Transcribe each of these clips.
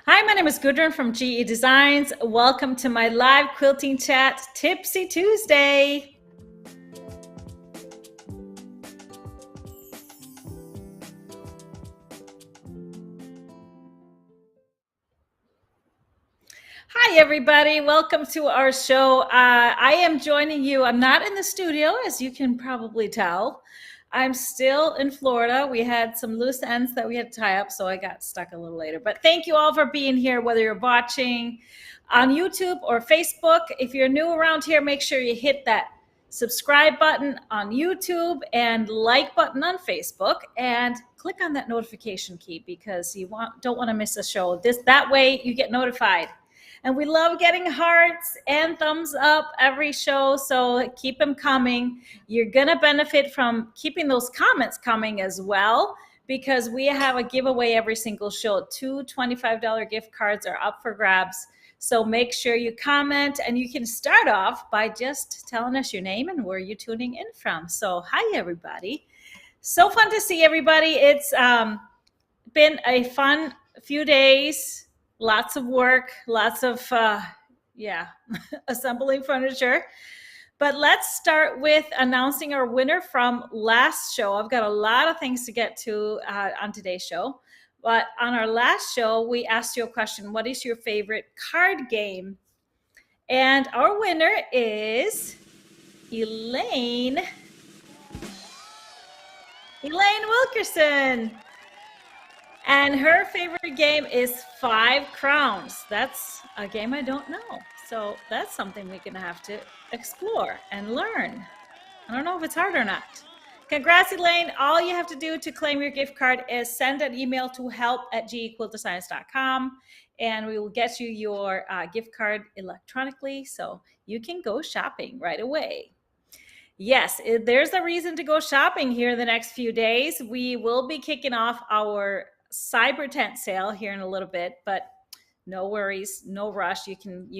Hi, my name is Gudrun from GE Designs. Welcome to my live quilting chat, Tipsy Tuesday. Hi, everybody. Welcome to our show. I am joining you. I'm not in the studio, as you can probably tell. I'm still in Florida. We had some loose ends that we had to tie up, so I got stuck a little later. But thank you all for being here, whether you're watching on YouTube or Facebook. If you're new around here, make sure you hit that subscribe button on YouTube and like button on Facebook, and click on that notification key because don't want to miss a show. That way you get notified. And we love getting hearts and thumbs up every show, so keep them coming. You're going to benefit from keeping those comments coming as well, because we have a giveaway every single show. Two $25 gift cards are up for grabs. So make sure you comment, and you can start off by just telling us your name and where you're tuning in from. So hi, everybody. So fun to see everybody. It's been a fun few days. Lots of work, lots of, assembling furniture. But let's start with announcing our winner from last show. I've got a lot of things to get to on today's show. But on our last show, we asked you a question: what is your favorite card game? And our winner is Elaine Wilkerson. And her favorite game is Five Crowns. That's a game I don't know. So that's something we're going to have to explore and learn. I don't know if it's hard or not. Congrats, Elaine. All you have to do to claim your gift card is send an email to help@gequiltdesigns.com, and we will get you your gift card electronically so you can go shopping right away. Yes, there's a reason to go shopping here the next few days. We will be kicking off our cyber tent sale here in a little bit, but no worries, no rush. You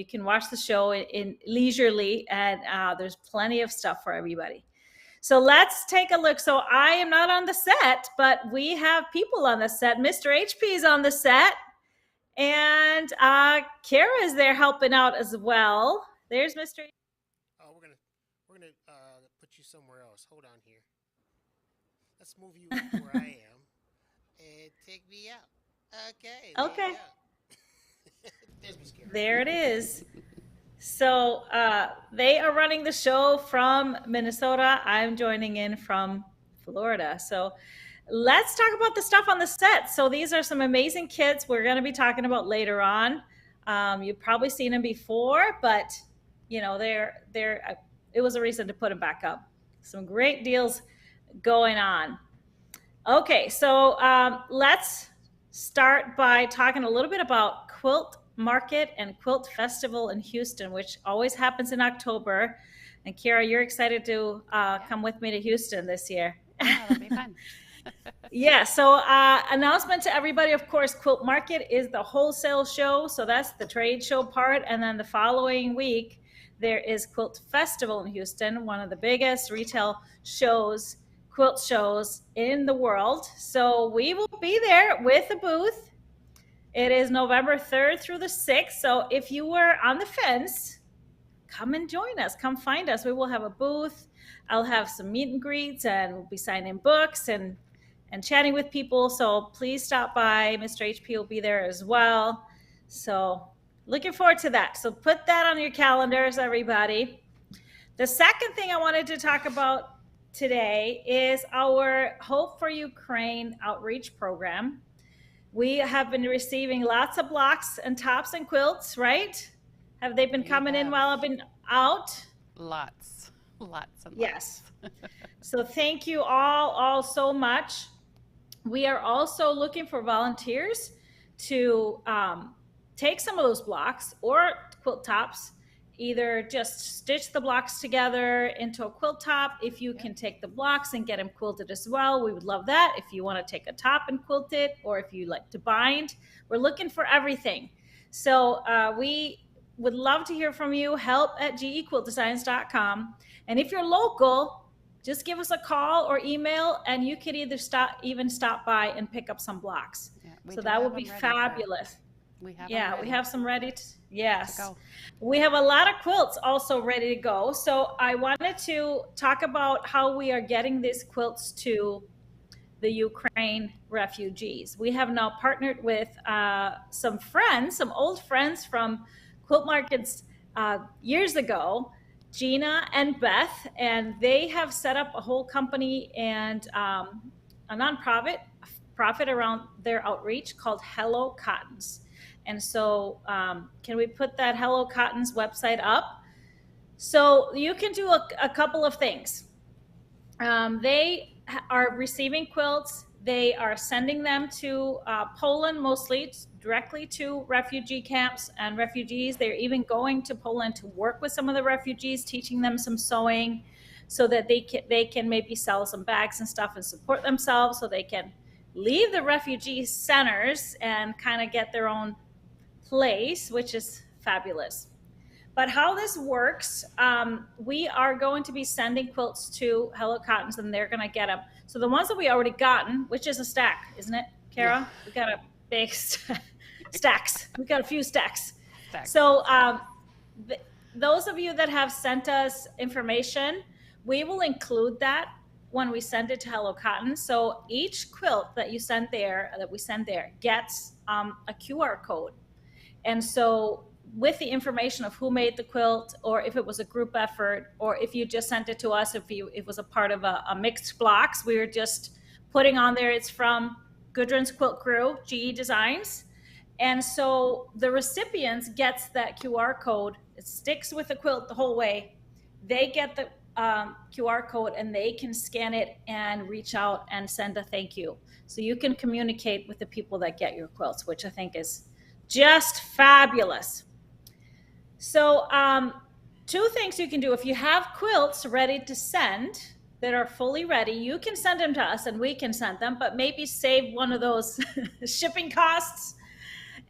can watch the show in leisurely, and there's plenty of stuff for everybody. So let's take a look. So I am not on the set, but we have people on the set. Mr. HP is on the set, and Kara is there helping out as well. There's Mr. Oh, we're gonna put you somewhere else. Hold on here. Let's move you where I am and take me out. Okay, there you Okay, go. There's Miss Karen. there it is. So they are running the show from Minnesota. I'm joining in from Florida. So let's talk about the stuff on the set. So these are some amazing kits we're going to be talking about later on. You've probably seen them before, but they're. It was a reason to put them back up. Some great deals going on. Okay, so let's start by talking a little bit about Quilt Market and Quilt Festival in Houston, which always happens in October. And Kira, you're excited to Yeah, come with me to Houston this year. yeah, that'll be fun. Yeah, so announcement to everybody, of course, Quilt Market is the wholesale show. So that's the trade show part. And then the following week, there is Quilt Festival in Houston, one of the biggest retail shows, quilt shows in the world. So we will be there with a booth. It is November 3rd through the 6th. So if you were on the fence, come and join us. Come find us. We will have a booth. I'll have some meet and greets, and we'll be signing books and chatting with people. So please stop by. Mr. HP will be there as well. So looking forward to that. So put that on your calendars, everybody. The second thing I wanted to talk about today is our Hope for Ukraine outreach program. We have been receiving lots of blocks and tops and quilts, right? Have they been We coming in have while I've been out? lots, lots and Yes. lots. So thank you all so much. We are also looking for volunteers to take some of those blocks or quilt tops, either just stitch the blocks together into a quilt top. If you Yep. can take the blocks and get them quilted as well, we would love that. If you want to take a top and quilt it, or if you like to bind, we're looking for everything. So we would love to hear from you. help@gequiltdesigns.com. And if you're local, just give us a call or email, and you could either stop by and pick up some blocks. Yeah, we So do that have would be them ready for. fabulous. We have them Yeah, we ready have some ready. to Yes. go. We have a lot of quilts also ready to go. So I wanted to talk about how we are getting these quilts to the Ukraine refugees. We have now partnered with some friends, some old friends from quilt markets years ago, Gina and Beth, and they have set up a whole company and a nonprofit profit around their outreach called Hello Cottons. And so, can we put that Hello Cottons website up? So you can do a couple of things. They are receiving quilts. They are sending them to Poland, mostly directly to refugee camps and refugees. They're even going to Poland to work with some of the refugees, teaching them some sewing so that they can maybe sell some bags and stuff and support themselves so they can leave the refugee centers and kind of get their own place, which is fabulous. But how this works, we are going to be sending quilts to Hello Cottons, and they're going to get them. So the ones that we already gotten, which is a stack, isn't it, Yeah. Kara? We got a big stacks. We got a few stacks. Stacks. So those of you that have sent us information, we will include that when we send it to Hello Cotton. So each quilt that we send there gets a QR code. And so with the information of who made the quilt, or if it was a group effort, or if you just sent it to us, if it was a part of a mixed blocks, we were just putting on there, it's from Gudrun's Quilt Crew, GE Designs. And so the recipients gets that QR code. It sticks with the quilt the whole way. They get the QR code and they can scan it and reach out and send a thank you. So you can communicate with the people that get your quilts, which I think is just fabulous. So two things you can do. If you have quilts ready to send that are fully ready, you can send them to us and we can send them, but maybe save one of those shipping costs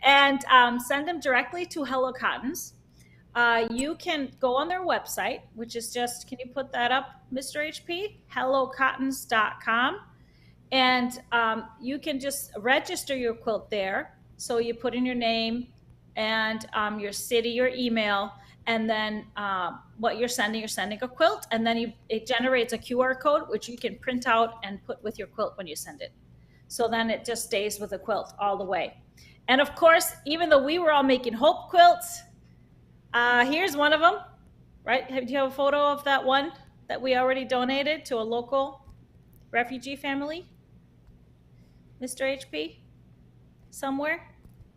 and send them directly to Hello Cottons. You can go on their website, which is just, can you put that up, Mr. HP? HelloCottons.com. And you can just register your quilt there. So you put in your name and your city, your email, and then what you're sending a quilt, and then it generates a QR code, which you can print out and put with your quilt when you send it. So then it just stays with the quilt all the way. And of course, even though we were all making hope quilts, here's one of them, right? Do you have a photo of that one that we already donated to a local refugee family? Mr. HP? Somewhere?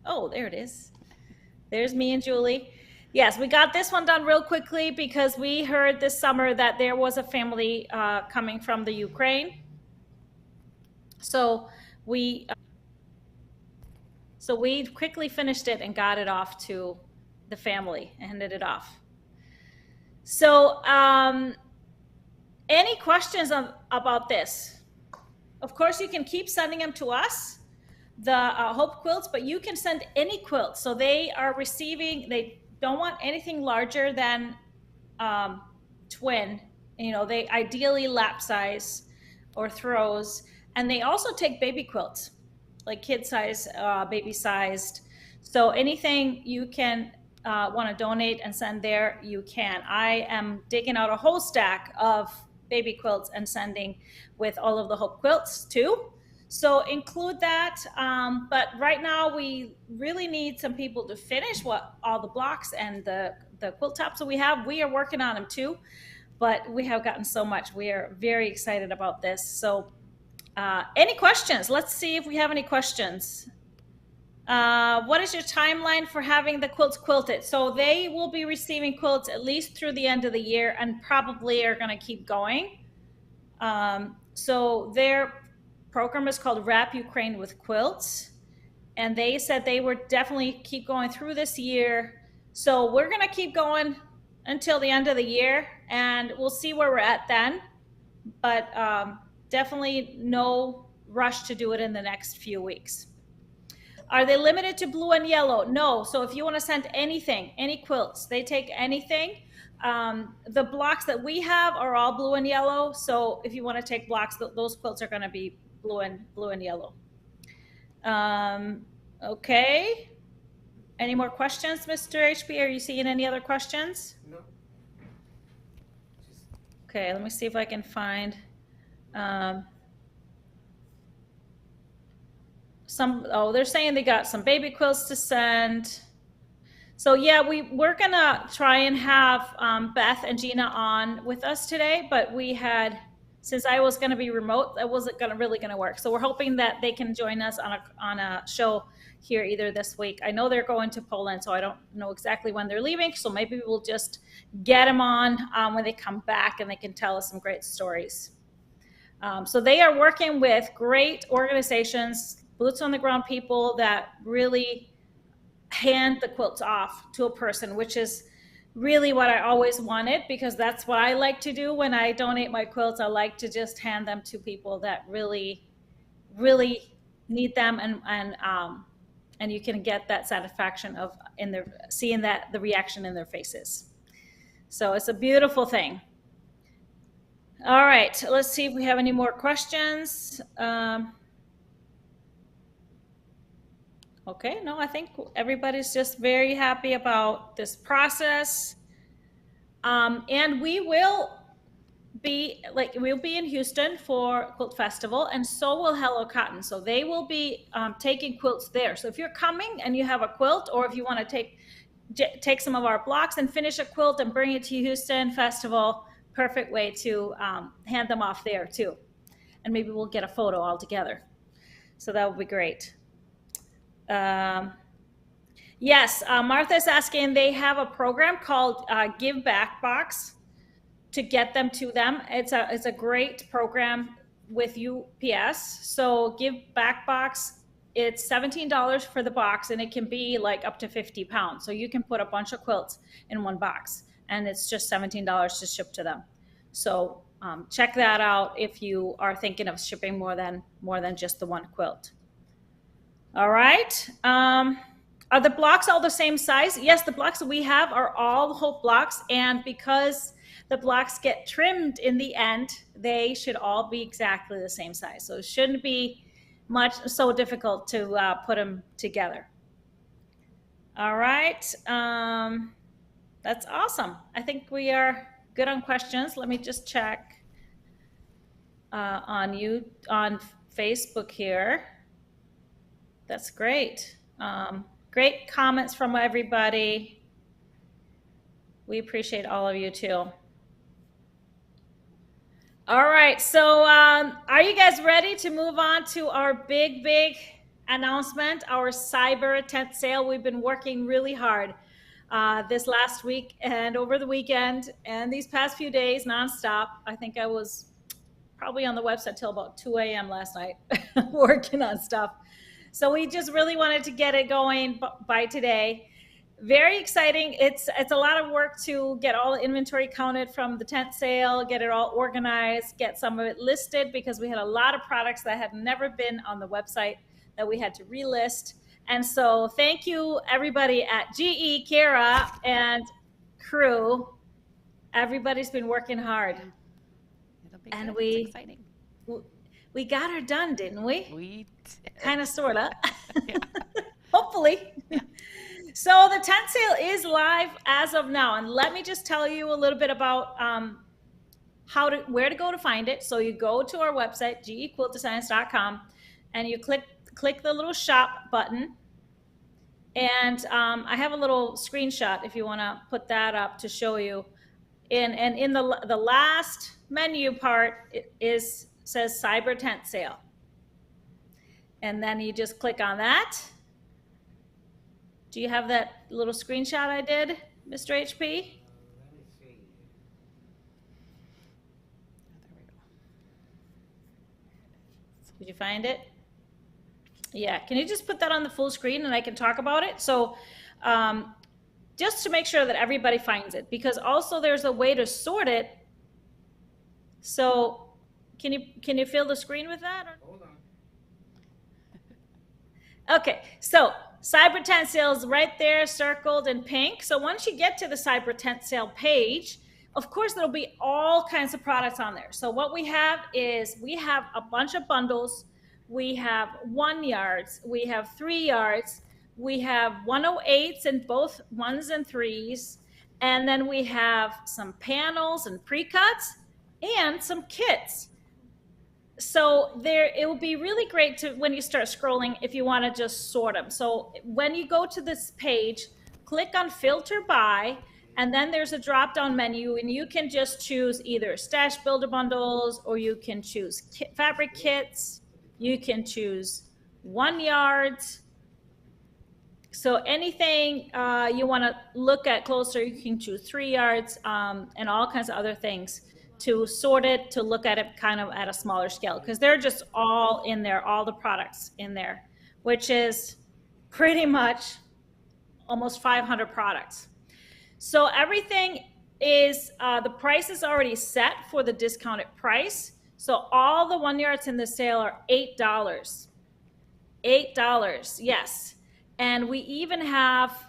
Oh, there it is. There's me and Julie. Yes, we got this one done real quickly because we heard this summer that there was a family coming from the Ukraine. So we quickly finished it and got it off to the family and handed it off. So any questions about this? Of course, you can keep sending them to us, the Hope quilts, but you can send any quilt. So they are receiving, they don't want anything larger than twin. You know, they ideally lap size or throws. And they also take baby quilts, like kid size, baby sized. So anything you can want to donate and send there, you can. I am digging out a whole stack of baby quilts and sending with all of the Hope quilts too. So include that. But right now we really need some people to finish all the blocks and the quilt tops that we have. We are working on them too, but we have gotten so much. We are very excited about this. So any questions? Let's see if we have any questions. What is your timeline for having the quilts quilted? So they will be receiving quilts at least through the end of the year and probably are going to keep going. So their program is called Wrap Ukraine with Quilts. And they said they would definitely keep going through this year. So we're going to keep going until the end of the year and we'll see where we're at then. But definitely no rush to do it in the next few weeks. Are they limited to blue and yellow? No. So if you want to send anything, any quilts, they take anything. The blocks that we have are all blue and yellow. So if you want to take blocks, those quilts are going to be blue and yellow. Okay. Any more questions, Mr. HP? Are you seeing any other questions? No. Just Okay, let me see if I can find they're saying they got some baby quilts to send. So yeah, we're gonna try and have Beth and Gina on with us today, but since I was gonna be remote, that wasn't really gonna work. So we're hoping that they can join us on a show here either this week. I know they're going to Poland, so I don't know exactly when they're leaving. So maybe we'll just get them on when they come back, and they can tell us some great stories. So they are working with great organizations, boots on the ground people that really hand the quilts off to a person, which is really what I always wanted, because that's what I like to do when I donate my quilts. I like to just hand them to people that really, really need them, and you can get that satisfaction of seeing the reaction in their faces. So it's a beautiful thing. All right, let's see if we have any more questions. Okay, no, I think everybody's just very happy about this process. And we'll be in Houston for Quilt Festival, and so will Hello Cotton. So they will be taking quilts there. So if you're coming and you have a quilt, or if you want to take some of our blocks and finish a quilt and bring it to Houston Festival, perfect way to hand them off there too. And maybe we'll get a photo all together. So that would be great. Yes, Martha's asking, they have a program called Give Back Box to get them to them. It's a great program with UPS. So Give Back Box, it's $17 for the box, and it can be like up to 50 pounds. So you can put a bunch of quilts in one box, and it's just $17 to ship to them. So check that out if you are thinking of shipping more than just the one quilt. All right. Are the blocks all the same size? Yes, the blocks that we have are all hope blocks, and because the blocks get trimmed in the end, they should all be exactly the same size. So it shouldn't be so difficult to put them together. All right. That's awesome. I think we are good on questions. Let me just check on Facebook here. That's great. Great comments from everybody. We appreciate all of you too. All right, so are you guys ready to move on to our big announcement, our cyber tent sale? We've been working really hard this last week and over the weekend and these past few days nonstop. I think I was probably on the website till about 2 a.m. last night working on stuff. So we just really wanted to get it going by today. Very exciting. It's a lot of work to get all the inventory counted from the tent sale, get it all organized, get some of it listed, because we had a lot of products that had never been on the website that we had to relist. And so thank you everybody at GE, Kara, and crew. Everybody's been working hard. It'll be and good. It's exciting. We got her done, didn't we? We did. Kind of, sort of. Yeah. Hopefully. Yeah. So the tent sale is live as of now. And let me just tell you a little bit about where to go to find it. So you go to our website, gequiltdesigns.com, and you click the little shop button. And I have a little screenshot if you want to put that up to show you. And in the last menu part, says Cyber Tent Sale. And then you just click on that. Do you have that little screenshot I did, Mr. HP? let me see. Oh, there we go. Did you find it? Yeah, can you just put that on the full screen and I can talk about it? So just to make sure that everybody finds it, because also there's a way to sort it. So can you fill the screen with that? Hold on. Okay, so Cyber Tent Sale is right there, circled in pink. So once you get to the Cyber Tent Sale page, of course, there'll be all kinds of products on there. So what we have is we have a bunch of bundles. We have 1 yards, we have 3 yards, We have 108s in both ones and threes. And then we have some panels and pre-cuts and some kits. So there, it will be really great to, when you start scrolling, if you want to just sort them. So when you go to this page, click on filter by, and then there's a drop down menu, and you can just choose either stash builder bundles, or you can choose fabric kits, you can choose 1 yard. So anything you want to look at closer, you can choose 3 yards, and all kinds of other things to sort it, to look at it kind of at a smaller scale, because they're just all in there, all the products in there, which is pretty much almost 500 products. So everything is, the price is already set for the discounted price. So all the 1 yards in the sale are $8. $8, yes. And we even have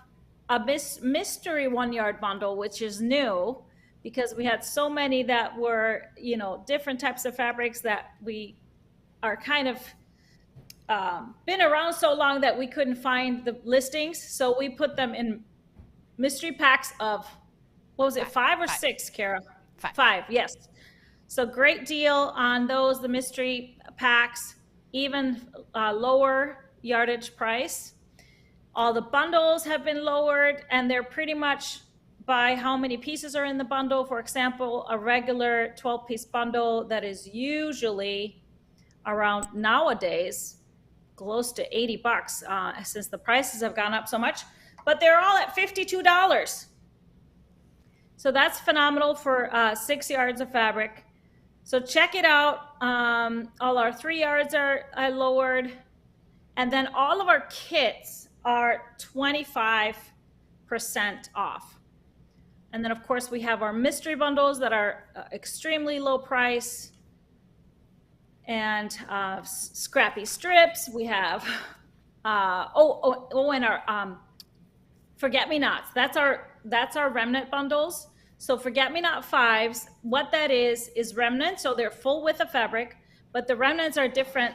a mystery 1 yard bundle, which is new because we had so many that were, different types of fabrics that we are kind of been around so long that we couldn't find the listings. So we put them in mystery packs of, what was it, five or six, Kara? Five, yes. So great deal on those, the mystery packs, even lower yardage price. All the bundles have been lowered, and they're pretty much by how many pieces are in the bundle. For example, a regular 12-piece bundle that is usually around, nowadays, close to $80 since the prices have gone up so much, but they're all at $52. So that's phenomenal for 6 yards of fabric. So check it out. All our 3 yards are lowered. And then all of our kits are 25% off. And then, of course, we have our mystery bundles that are extremely low price. And scrappy strips. We have, and our forget-me-nots. That's our remnant bundles. So forget-me-not fives, what that is remnant. So they're full width of fabric, but the remnants are different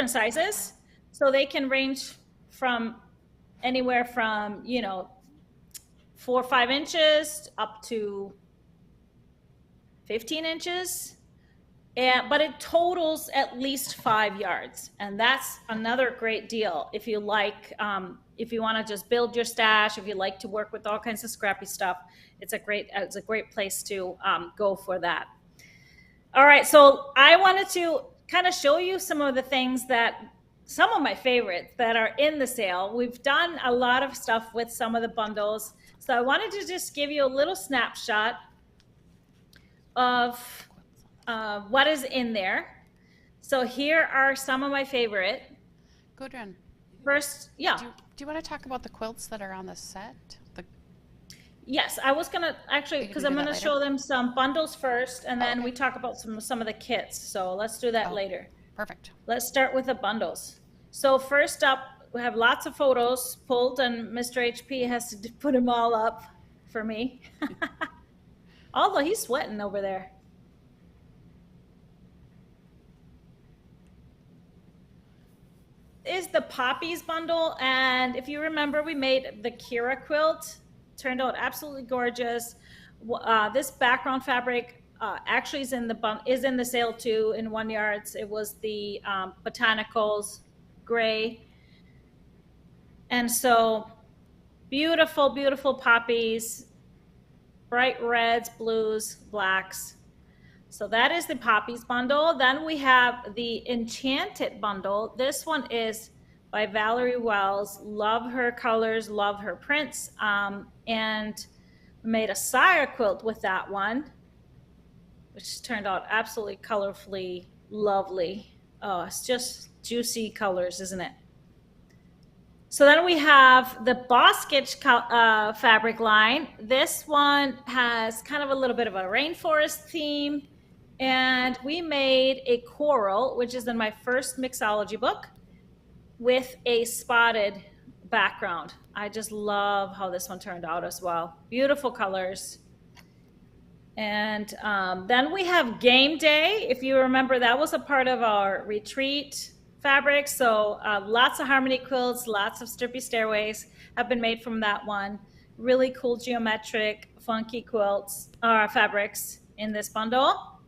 sizes. So they can range from anywhere from 4 or 5 inches up to 15 inches. But it totals at least 5 yards, and that's another great deal if you like. If you want to just build your stash, if you like to work with all kinds of scrappy stuff, it's a great place to go for that. All right, so I wanted to kind of show you some of my favorites that are in the sale. We've done a lot of stuff with some of the bundles, so I wanted to just give you a little snapshot of what is in there. So here are some of my favorite. Gudrun. First, yeah. Do you want to talk about the quilts that are on the set? Yes, I was gonna actually, because I'm gonna show them some bundles first, and then we talk about some of the kits. So let's do that later. Perfect. Let's start with the bundles. So first up, we have lots of photos pulled, and Mr. HP has to put them all up for me. Although he's sweating over there. Is the poppies bundle, and if you remember, we made the Kira quilt. Turned out absolutely gorgeous. This background fabric actually is in the sale too in 1 yards. It was the botanicals gray, and so beautiful, beautiful poppies, bright reds, blues, blacks. So that is the poppies bundle. Then we have the enchanted bundle. This one is by Valerie Wells. Love her colors, love her prints, and made a Sire quilt with that one, which turned out absolutely colorfully lovely. Oh, it's just juicy colors, isn't it? So then we have the Boskich fabric line. This one has kind of a little bit of a rainforest theme. And we made a coral, which is in my first mixology book, with a spotted background. I just love how this one turned out as well. Beautiful colors. And then we have Game Day. If you remember, that was a part of our retreat fabric. So lots of harmony quilts, lots of strippy stairways have been made from that one. Really cool geometric, funky quilts, fabrics in this bundle.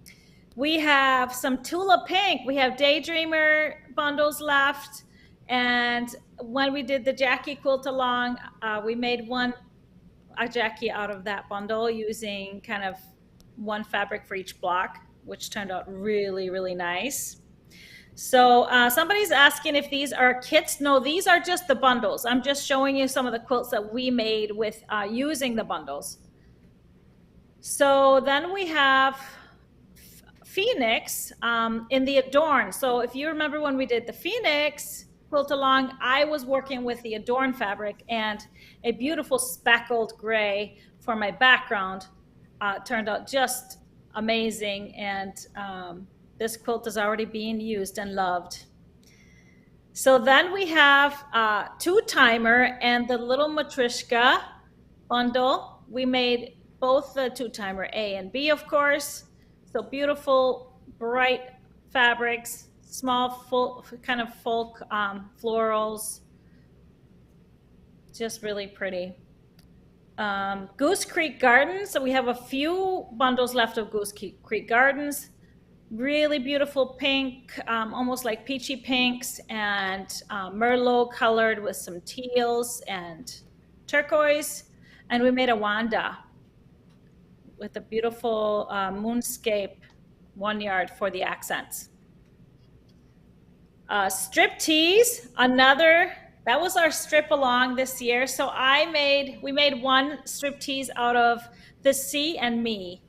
We have some Tula Pink. We have Daydreamer bundles left. And when we did the Jackie quilt along, we made a Jackie out of that bundle using kind of one fabric for each block, which turned out really, really nice. So somebody's asking if these are kits. No, these are just the bundles. I'm just showing you some of the quilts that we made with using the bundles. So then we have Phoenix in the Adorn. So if you remember when we did the Phoenix quilt along, I was working with the Adorn fabric, and a beautiful speckled gray for my background turned out just amazing. And this quilt is already being used and loved. So then we have Two Timer and the Little Matryoshka bundle. We made both the Two Timer A and B, of course. So beautiful, bright fabrics, small, full, kind of folk florals. Just really pretty. Goose Creek Gardens. So we have a few bundles left of Goose Creek Gardens. Really beautiful pink, almost like peachy pinks, and Merlot colored with some teals and turquoise. And we made a Wanda with a beautiful moonscape 1 yard for the accents. Strip tees, that was our strip along this year. So we made one strip tees out of the Sea and Me.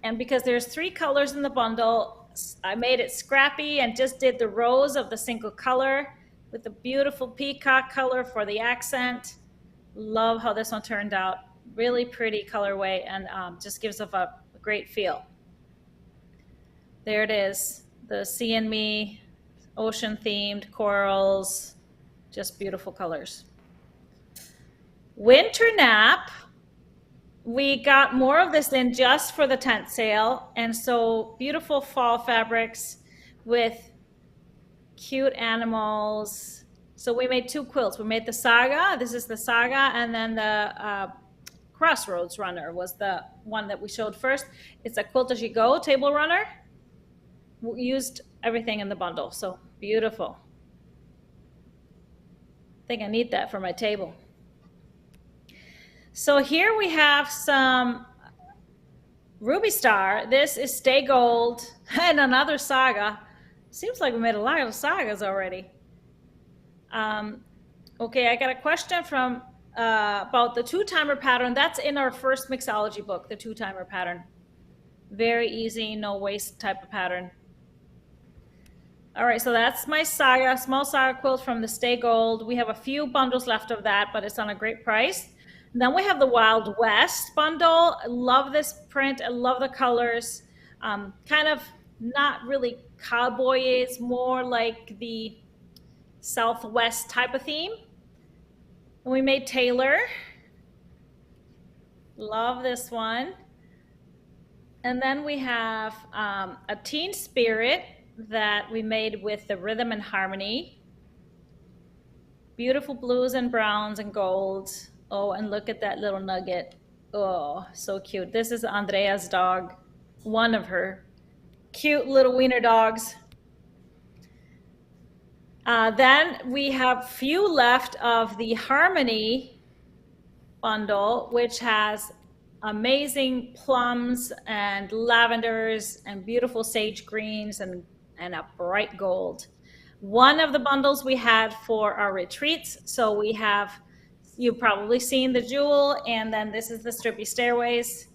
And because there's 3 colors in the bundle, I made it scrappy and just did the rows of the single color with the beautiful peacock color for the accent. Love how this one turned out. Really pretty colorway, and just gives off a great feel. There it is, the Sea and Me, ocean themed corals, just beautiful colors. Winter Nap. We got more of this in just for the tent sale, and so beautiful fall fabrics with cute animals. So we made 2 quilts. We made the Saga. This is the Saga, and then the Crossroads Runner was the one that we showed first. It's a quilt as you go table runner. We used everything in the bundle, so beautiful. I think I need that for my table. So here we have some Ruby Star. This is Stay Gold and another Saga. Seems like we made a lot of sagas already. Okay, I got a question from about the 2-timer pattern. That's in our first mixology book, the 2-timer pattern. Very easy, no waste type of pattern. All right, so that's my Saga, small Saga quilt from the Stay Gold. We have a few bundles left of that, but it's on a great price. And then we have the Wild West bundle. I love this print. I love the colors. Kind of not really cowboy, it's more like the Southwest type of theme. And we made Taylor. Love this one. And then we have a Teen Spirit that we made with the Rhythm and Harmony. Beautiful blues and browns and golds. Oh, and look at that little nugget. Oh, so cute. This is Andrea's dog, one of her cute little wiener dogs. Then we have few left of the Harmony bundle, which has amazing plums and lavenders and beautiful sage greens and a bright gold. One of the bundles we had for our retreats. So we have, you've probably seen the jewel, and then this is the strippy stairways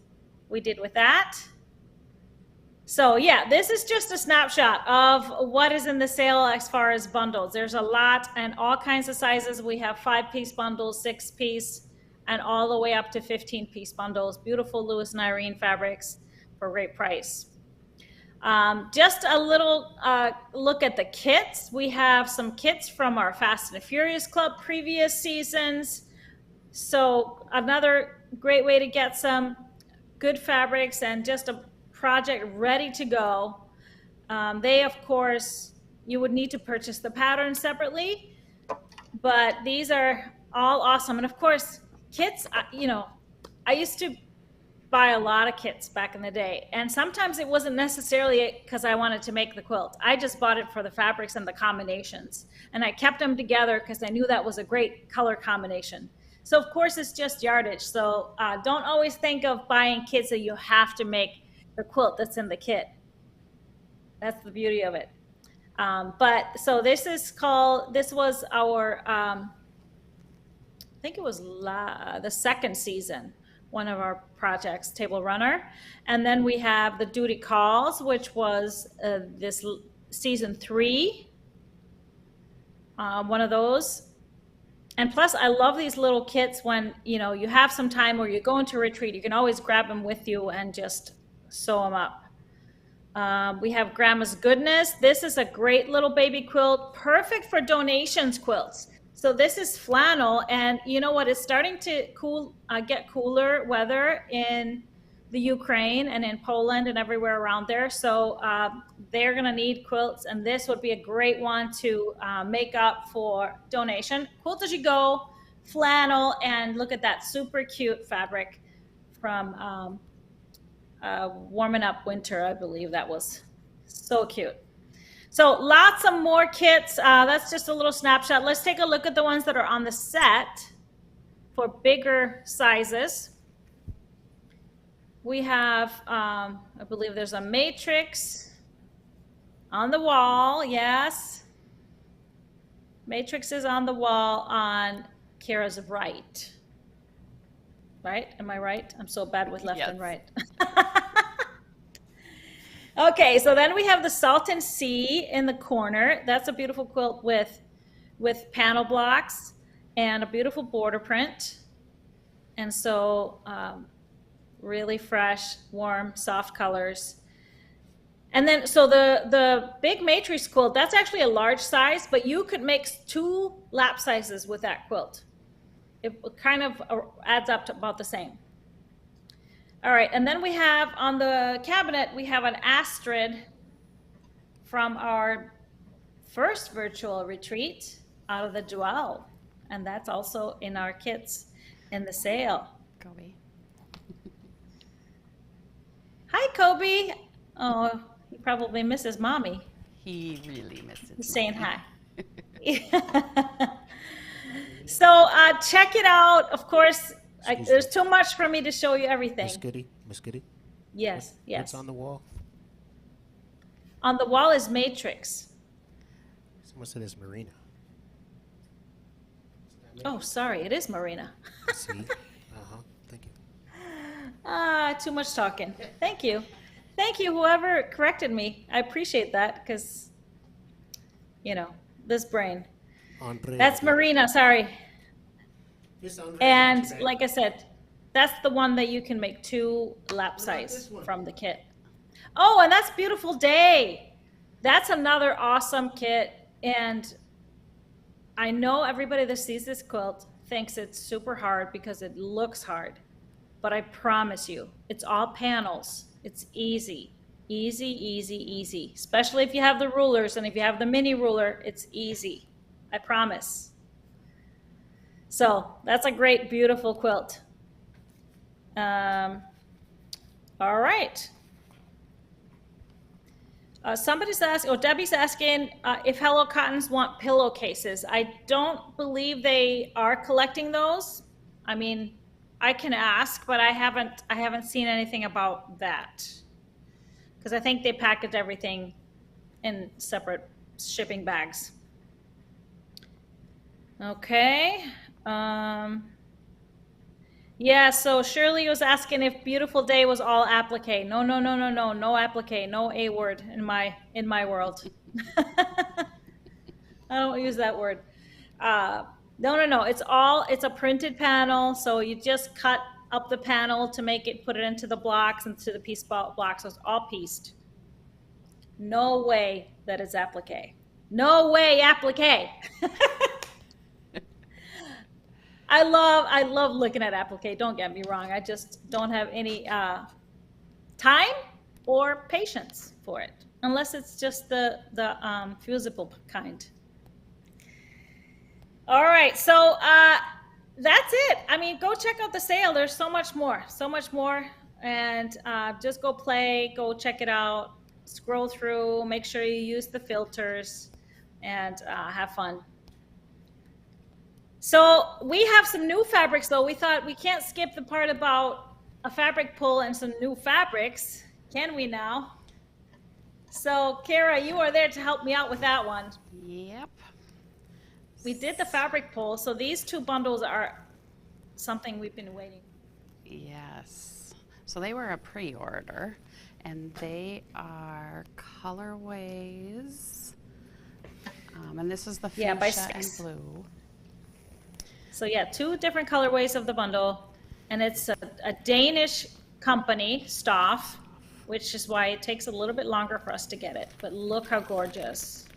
we did with that. So yeah, this is just a snapshot of what is in the sale as far as bundles. There's a lot and all kinds of sizes. We have 5-piece bundles, 6-piece, and all the way up to 15-piece bundles. Beautiful Lewis and Irene fabrics for a great price. Just a little look at the kits. We have some kits from our Fast and Furious Club previous seasons. So another great way to get some good fabrics and just a project ready to go. They, of course, you would need to purchase the pattern separately, but these are all awesome. And of course, kits, I used to buy a lot of kits back in the day. And sometimes it wasn't necessarily because I wanted to make the quilt. I just bought it for the fabrics and the combinations. And I kept them together because I knew that was a great color combination. So of course it's just yardage. So don't always think of buying kits that you have to make the quilt that's in the kit. That's the beauty of it. But so this was our, I think it was the second season, one of our projects, Table Runner. And then we have the Duty Calls, which was this season 3, one of those. And plus, I love these little kits when, you have some time or you're going to a retreat, you can always grab them with you and just sew them up. We have Grandma's Goodness. This is a great little baby quilt, perfect for donations quilts. So this is flannel, and you know what? It's starting to get cooler weather in the Ukraine and in Poland and everywhere around there. So they're gonna need quilts, and this would be a great one to make up for donation. Quilt as you go, flannel, and look at that super cute fabric from Warming Up Winter, I believe that was so cute. So lots of more kits. That's just a little snapshot. Let's take a look at the ones that are on the set for bigger sizes. We have, I believe there's a matrix on the wall. Yes. Matrix is on the wall on Kara's right. Right? Am I right? I'm so bad with left and right. Okay, so then we have the Salton Sea in the corner. That's a beautiful quilt with panel blocks and a beautiful border print. And so really fresh, warm, soft colors. And then, so the big matrix quilt, that's actually a large size, but you could make 2 lap sizes with that quilt. It kind of adds up to about the same. All right, and then we have on the cabinet, we have an Astrid from our first virtual retreat out of the Dwell. And that's also in our kits in the sale. Kobe. Hi, Kobe. Oh, he probably misses mommy. He really misses He's saying hi. So check it out. Of course, there's too much for me to show you everything. Miss Goody? Yes, yes. What's on the wall? On the wall is Matrix. Someone said it's Marina. Oh, sorry, it is Marina. See? Thank you. Too much talking. Thank you. Thank you, whoever corrected me. I appreciate that because, this brain. Andre. That's Marina, sorry. Miss Andre, And like I said, that's the one that you can make 2 lap size from the kit. Oh, and that's Beautiful Day. That's another awesome kit. And I know everybody that sees this quilt thinks it's super hard because it looks hard. But I promise you, it's all panels. It's easy, easy, easy, easy. Especially if you have the rulers, and if you have the mini ruler, it's easy. I promise. So that's a great, beautiful quilt. All right. Somebody's asking, Debbie's asking if Hello Cottons want pillowcases. I don't believe they are collecting those. I mean, I can ask, but I haven't seen anything about that. Because I think they package everything in separate shipping bags. Okay. Yeah, so Shirley was asking if Beautiful Day was all applique. No applique, no A word in my world. I don't use that word. No. It's a printed panel. So you just cut up the panel to put it into the blocks, into the piece blocks. So it's all pieced. No way that it's applique. No way applique. I love looking at applique. Don't get me wrong. I just don't have any time or patience for it. unless it's just the fusible kind. All right, so that's it. I mean, go check out the sale. There's so much more, and just go play, go check it out, scroll through, make sure you use the filters, and have fun. So we have some new fabrics, though. We thought we can't skip the part about a fabric pull and some new fabrics, can we now? So, Kara, you are there to help me out with that one. Yep. We did the fabric pull, so these two bundles are something we've been waiting. Yes. So they were a pre-order, and they are colorways. And this is the Yeah, by fuchsia and 6. blue. So yeah, 2 different colorways of the bundle, and it's a Danish company, Stoff, which is why it takes a little bit longer for us to get it. But look how gorgeous.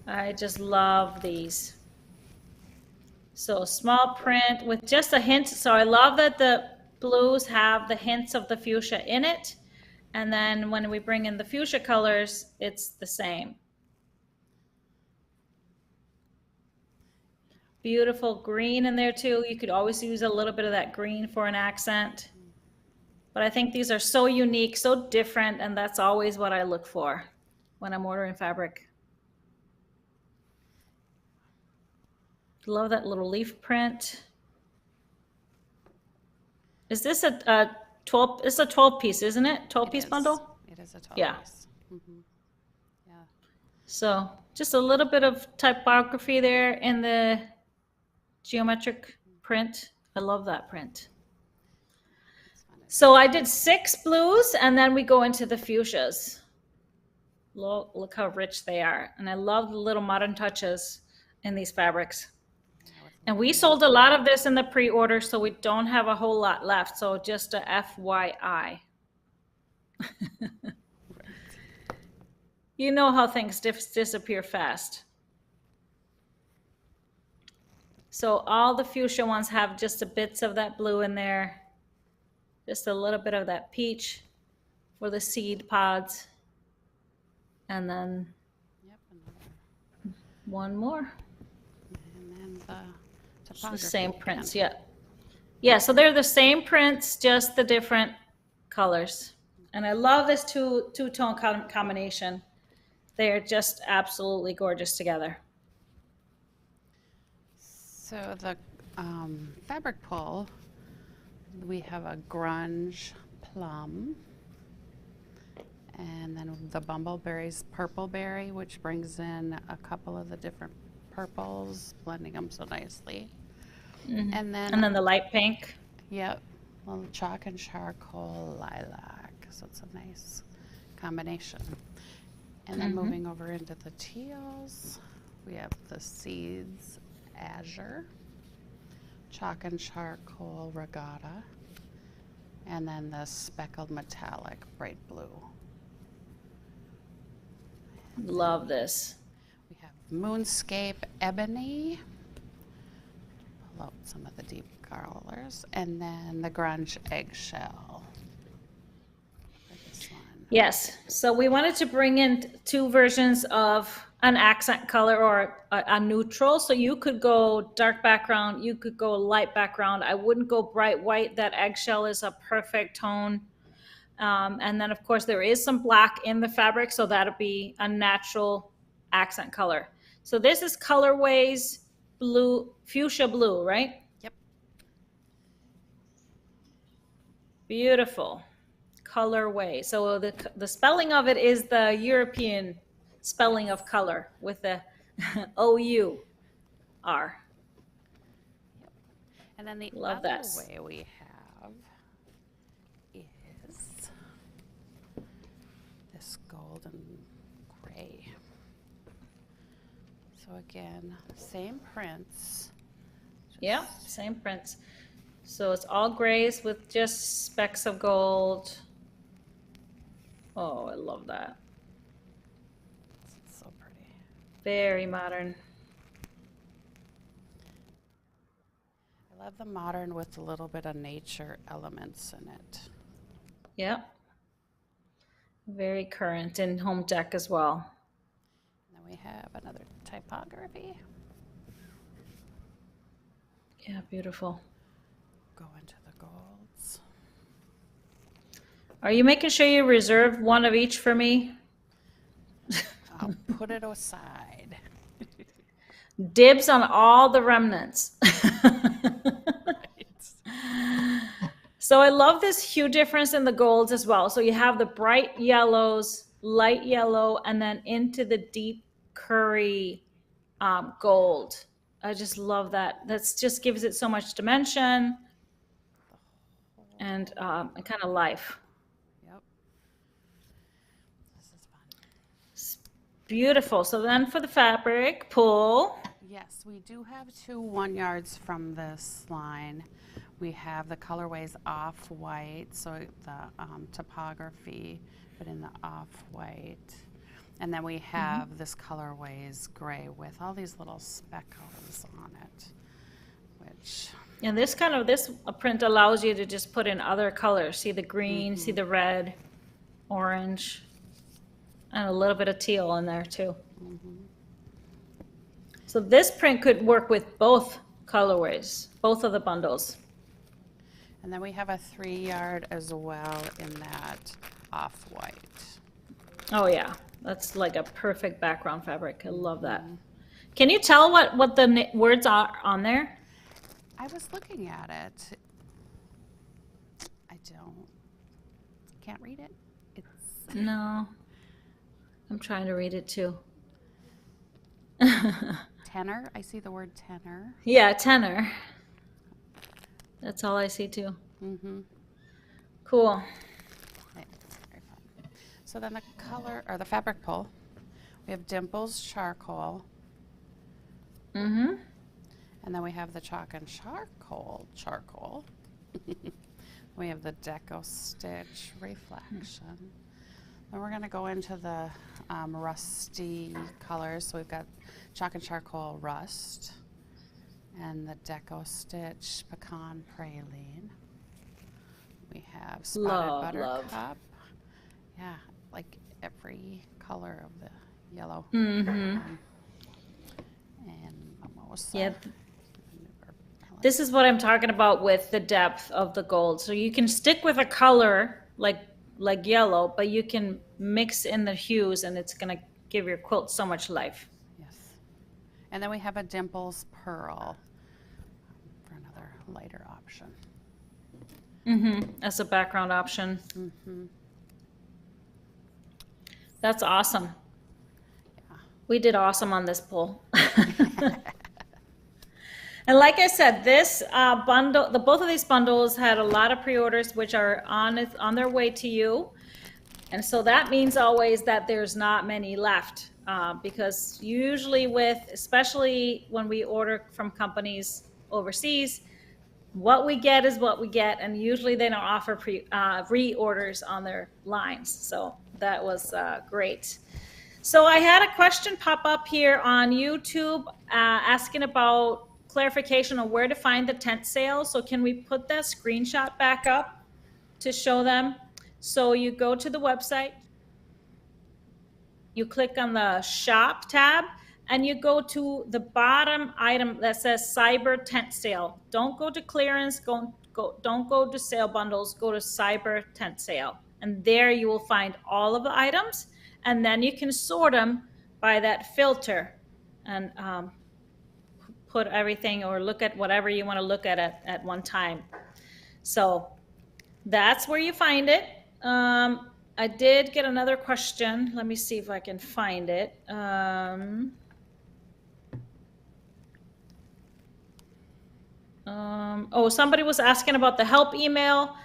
I just love these. So small print with just a hint. So I love that the blues have the hints of the fuchsia in it. And then when we bring in the fuchsia colors, it's the same. Beautiful green in there too. You could always use a little bit of that green for an accent. But I think these are so unique, so different, and that's always what I look for when I'm ordering fabric. Love that little leaf print. Is this a 12? It's a 12 piece, isn't it? 12-piece bundle? It is a 12 Yeah. piece. Mm-hmm. Yeah. So just a little bit of typography there in the geometric print. I love that print. So I did 6 blues, and then we go into the fuchsias. Look how rich they are. And I love the little modern touches in these fabrics. And we sold a lot of this in the pre-order, so we don't have a whole lot left. So just a FYI. You know how things disappear fast. So all the fuchsia ones have just a bits of that blue in there. Just a little bit of that peach for the seed pods. And then one more. And then the same prints, yeah. Yeah, so they're the same prints, just the different colors. And I love this two-tone combination. They're just absolutely gorgeous together. So the fabric pull, we have a grunge plum, and then the bumbleberries purple berry, which brings in a couple of the different purples, blending them so nicely. Mm-hmm. And then the light pink. Yep, little chalk and charcoal lilac, so it's a nice combination. And then moving over into the teals, we have the seeds azure, chalk and charcoal regatta, and then the speckled metallic bright blue. Love this. We have moonscape ebony. Pull out some of the deep colors, and then the grunge eggshell. Yes, so we wanted to bring in 2 versions of an accent color or a neutral. So you could go dark background, you could go light background. I wouldn't go bright white. That eggshell is a perfect tone. And then of course there is some black in the fabric, so that'll be a natural accent color. So this is colorways blue, fuchsia blue, right? Yep. Beautiful. Colorway. So the spelling of it is the European spelling of color with the O-U-R. Yep. And then the Love other that. way we have is this golden gray. So again, same prints. Yeah, same prints. So it's all grays with just specks of gold. Oh, I love that. It's so pretty. Very modern. I love the modern with a little bit of nature elements in it. Yeah. Very current in home deck as well. Then we have another typography. Yeah, beautiful. Go into the golds. Are you making sure you reserve one of each for me? I'll put it aside. Dibs on all the remnants. So I love this hue difference in the golds as well. So you have the bright yellows, light yellow, and then into the deep curry gold. I just love that. That's just gives it so much dimension and kind of life. Yep. This is fun. It's beautiful. So then for the fabric, pull. Yes, we do have 2 1 yards from this line. We have the colorways off-white, so the topography, but in the off-white. And then we have this colorways gray with all these little speckles on it, which... And this print allows you to just put in other colors. See the green, see the red, orange, and a little bit of teal in there too. So this print could work with both colorways, both of the bundles. And then we have a 3 yard as well in that off-white. Oh yeah, that's like a perfect background fabric. I love that. Can you tell what the words are on there? I was looking at it. I can't read it. It's No, I'm trying to read it too. tenor. I see the word tenor. Yeah, tenor. That's all I see too. Cool. Okay, very fun. So then the color, or the fabric pull, we have Dimples Charcoal. And then we have the Chalk and Charcoal. We have the Deco Stitch Reflection. Then we're going to go into the rusty colors. So we've got Chalk and Charcoal Rust and the Deco Stitch Pecan Praline. We have Spotted Buttercup. Yeah, like every color of the yellow. And mimosa. Yeah. This is what I'm talking about with the depth of the gold. So you can stick with a color like yellow, but you can mix in the hues and it's going to give your quilt so much life. Yes. And then we have a Dimples Pearl for another lighter option. As a background option. That's awesome. Yeah. We did awesome on this pull. And like I said, this bundle, both of these bundles had a lot of pre-orders, which are on their way to you. And so that means always that there's not many left, because usually especially when we order from companies overseas, what we get is what we get, and usually they don't offer reorders on their lines. So that was great. So I had a question pop up here on YouTube asking about clarification on where to find the tent sale. So can we put that screenshot back up to show them? So you go to the website, you click on the shop tab, and you go to the bottom item that says Cyber Tent Sale. Don't go to clearance, don't go to sale bundles, go to Cyber Tent Sale. And there you will find all of the items, and then you can sort them by that filter and put everything or look at whatever you want to look at one time. So that's where you find it. I did get another question. Let me see if I can find it. Somebody was asking about the help email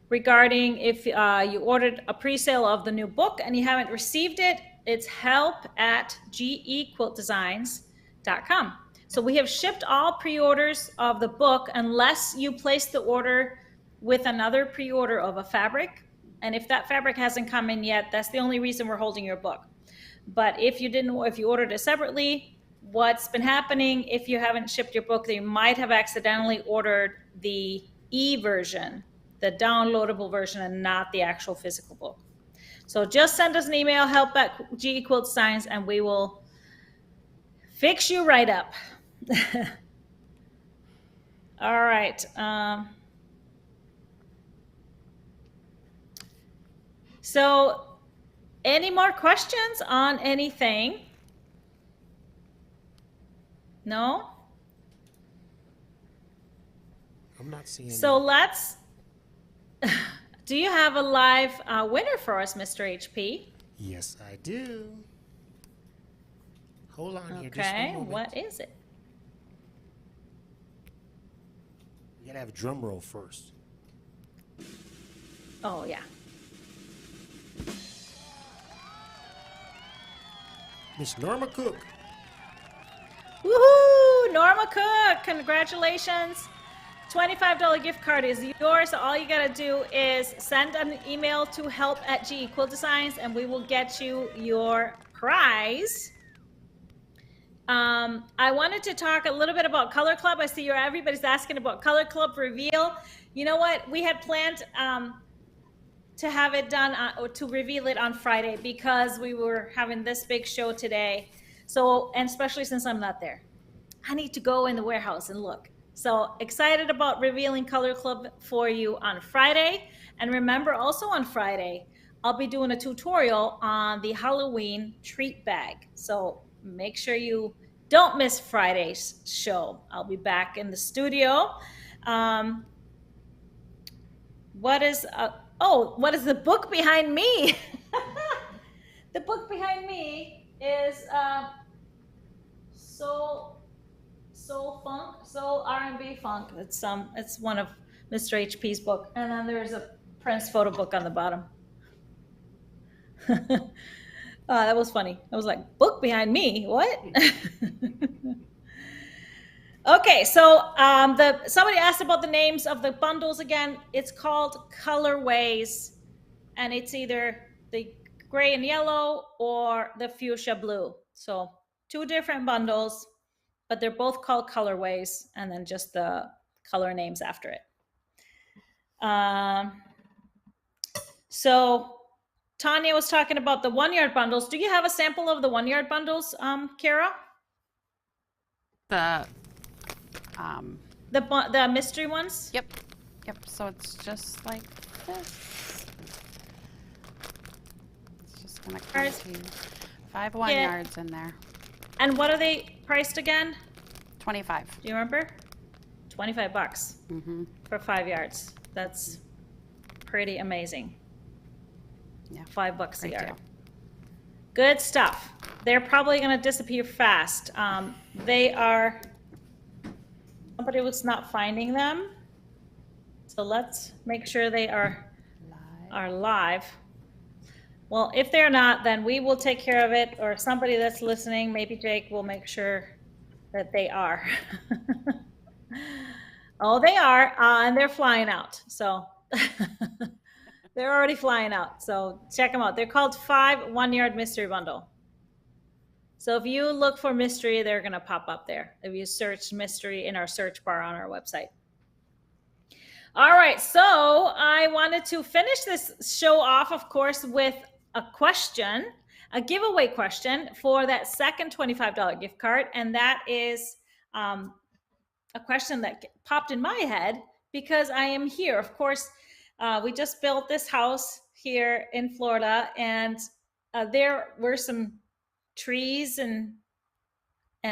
regarding if you ordered a pre-sale of the new book and you haven't received it. It's help@gequiltdesigns.com. So we have shipped all pre-orders of the book unless you place the order with another pre-order of a fabric. And if that fabric hasn't come in yet, that's the only reason we're holding your book. But if you ordered it separately, what's been happening, if you haven't shipped your book, you might have accidentally ordered the e-version, the downloadable version, and not the actual physical book. So just send us an email, help@GEQuiltDesigns, and we will fix you right up. All right. So any more questions on anything? No? I'm not seeing So any. let's, do you have a live winner for us, Mr. HP? Yes, I do. Hold on here just Okay, one moment. what is it? You gotta have a drum roll first. Oh, yeah. Miss Norma Cook. Woohoo! Norma Cook, congratulations. $25 gift card is yours. All you gotta do is send an email to help@GEQuiltDesigns, and we will get you your prize. I wanted to talk a little bit about Color Club. I see everybody's asking about Color Club reveal. You know what? We had planned to have it done or to reveal it on Friday because we were having this big show today. So, and especially since I'm not there, I need to go in the warehouse and look. So excited about revealing Color Club for you on Friday. And remember, also on Friday, I'll be doing a tutorial on the Halloween treat bag. So make sure you don't miss Friday's show. I'll be back in the studio. What is the book behind me? The book behind me is Soul R&B Funk. It's one of Mr. HP's book, and then there's a Prince photo book on the bottom. That was funny. I was like, book behind me? What? Okay, so somebody asked about the names of the bundles again. It's called Colorways, and it's either the gray and yellow or the fuchsia blue. So 2 different bundles, but they're both called Colorways, and then just the color names after it. So Tanya was talking about the 1 yard bundles. Do you have a sample of the 1 yard bundles, Kara? The mystery ones? Yep. So it's just like this. It's just gonna come to you. 5 1-yards in there. And what are they priced again? 25. Do you remember? $25 for 5 yards. That's pretty amazing. Yeah. $5 a yard. Deal. Good stuff. They're probably going to disappear fast. They are. Somebody was not finding them, so let's make sure they are live. Well, if they're not, then we will take care of it, or somebody that's listening, maybe Jake, will make sure that they are. Oh, they are, and they're flying out. So they're already flying out. So check them out. They're called 5 1 yard mystery bundle. So if you look for mystery, they're going to pop up there. If you search mystery in our search bar on our website. All right. So I wanted to finish this show off, of course, with a question, a giveaway question for that second $25 gift card. And that is a question that popped in my head because I am here. Of course, we just built this house here in Florida, and there were some trees and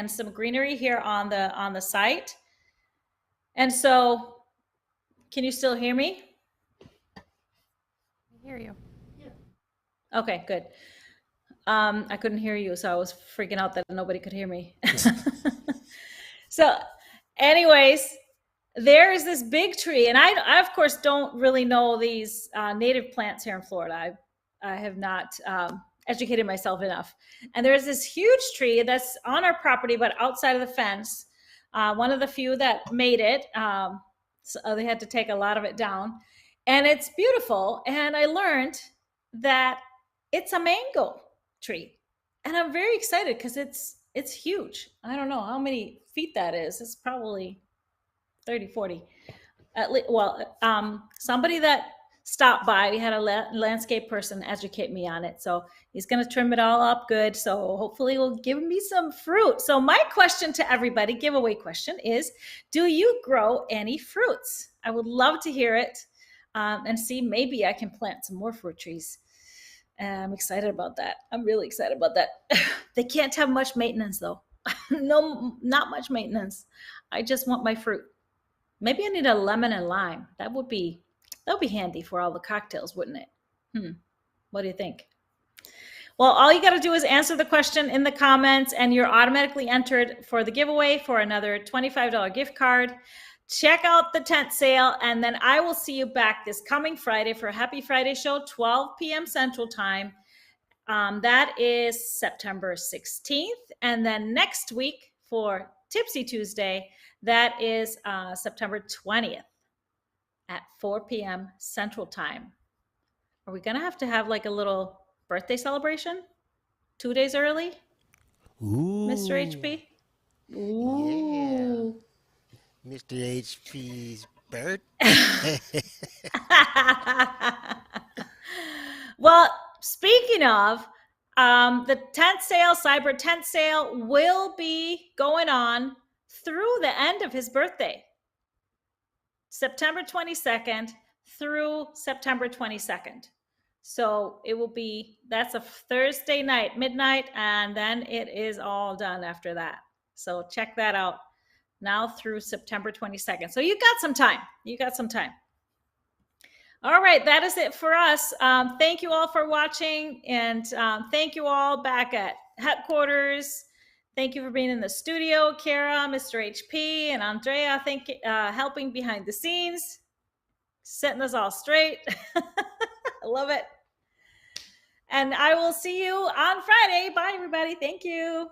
some greenery here on the site. And so, can you still hear me? I hear you. Okay, good. I couldn't hear you, so I was freaking out that nobody could hear me. So anyways, there is this big tree, and I of course don't really know these native plants here in Florida. I have not educated myself enough. And there's this huge tree that's on our property, but outside of the fence. One of the few that made it. So they had to take a lot of it down, and it's beautiful. And I learned that it's a mango tree, and I'm very excited because it's huge. I don't know how many feet that is. It's probably 30, 40. At least, well, somebody that stop by. We had a landscape person educate me on it. So he's going to trim it all up good. So hopefully he'll give me some fruit. So my question to everybody, giveaway question, is do you grow any fruits? I would love to hear it and see maybe I can plant some more fruit trees. I'm excited about that. I'm really excited about that. They can't have much maintenance though. No, not much maintenance. I just want my fruit. Maybe I need a lemon and lime. That would be handy for all the cocktails, wouldn't it? What do you think? Well, all you got to do is answer the question in the comments, and you're automatically entered for the giveaway for another $25 gift card. Check out the tent sale, and then I will see you back this coming Friday for a Happy Friday show, 12 p.m. Central Time. That is September 16th. And then next week for Tipsy Tuesday, that is September 20th at 4 p.m. Central Time. Are we going to have like a little birthday celebration 2 days early? Ooh. Mr. HP? Ooh. Yeah. Mr. HP's birthday. Well, speaking of, the tent sale, cyber tent sale, will be going on through the end of his birthday, September 22nd through September 22nd. So it will be, that's a Thursday night, midnight, and then it is all done after that. So check that out now through September 22nd. So you got some time. All right, that is it for us. Thank you all for watching, and thank you all back at headquarters. Thank you for being in the studio, Kara, Mr. HP, and Andrea. Helping behind the scenes, setting us all straight. I love it. And I will see you on Friday. Bye, everybody. Thank you.